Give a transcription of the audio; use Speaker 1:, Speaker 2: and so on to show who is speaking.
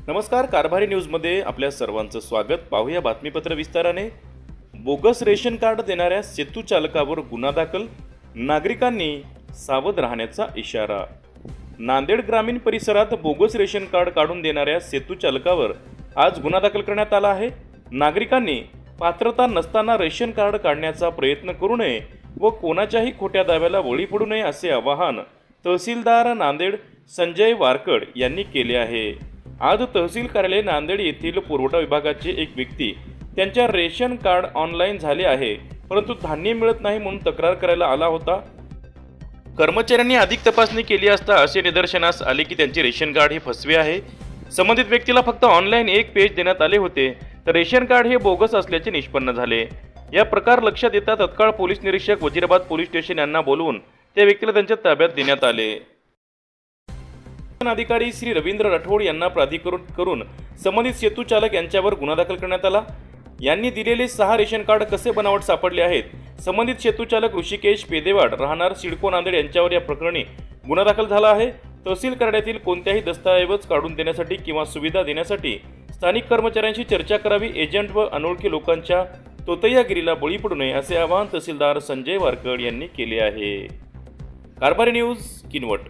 Speaker 1: नमस्कार, कारभारी न्यूजमध्ये आपल्या सर्वांचं स्वागत। पाहूया बातमीपत्र विस्ताराने। बोगस रेशन कार्ड देणाऱ्या सेतू चालकावर गुन्हा दाखल, नागरिकांनी सावध राहण्याचा इशारा। नांदेड ग्रामीण परिसरात बोगस रेशन कार्ड काढून देणाऱ्या सेतू चालकावर आज गुन्हा दाखल करण्यात आला आहे। नागरिकांनी पात्रता नसताना रेशन कार्ड काढण्याचा प्रयत्न करू नये व कोणाच्याही खोट्या दाव्याला बळी पडू नये असे आवाहन तहसीलदार नांदेड संजय वारकड यांनी केले आहे। आज तहसील कार्यालय नांदेड येथील पुरवठा विभागाचे एक व्यक्ती त्यांच्या रेशन कार्ड ऑनलाईन झाले आहे, परंतु धान्य मिळत नाही म्हणून तक्रार करायला आला होता। कर्मचाऱ्यांनी अधिक तपासणी केली असता असे निदर्शनास आले की त्यांचे रेशन कार्ड हे फसवे आहे। संबंधित व्यक्तीला फक्त ऑनलाईन एक पेज देण्यात आले होते, तर रेशन कार्ड हे बोगस असल्याचे निष्पन्न झाले। या प्रकार लक्षात येता तत्काळ पोलीस निरीक्षक वजीराबाद पोलीस स्टेशन यांना बोलवून त्या व्यक्तीला त्यांच्या ताब्यात देण्यात आले। अधिकारी श्री रवींद्र राठोड यांना प्राधिकृत करून संबंधित सेतू चालक यांच्यावर गुन्हा दाखल करण्यात आला। यांनी दिलेले 6 रेशन कार्ड कसे बनावट सापडले आहेत, संबंधित सेतू चालक ऋषिकेश पेदेवाड राहणार सिडको नांदेड यांच्यावर या प्रकरणी गुन्हा दाखल झाला आहे। तहसील कार्यालयातील कोणत्याही दस्तऐवज काढून देण्यासाठी किंवा सुविधा देण्यासाठी स्थानिक कर्मचाऱ्यांशी चर्चा करावी, एजंट व अनोळखी लोकांच्या तोतैयागिरीला बळी पडू नये असे आवाहन तहसीलदार संजय वारकड यांनी केले आहे। कारभारी न्यूज किनवट।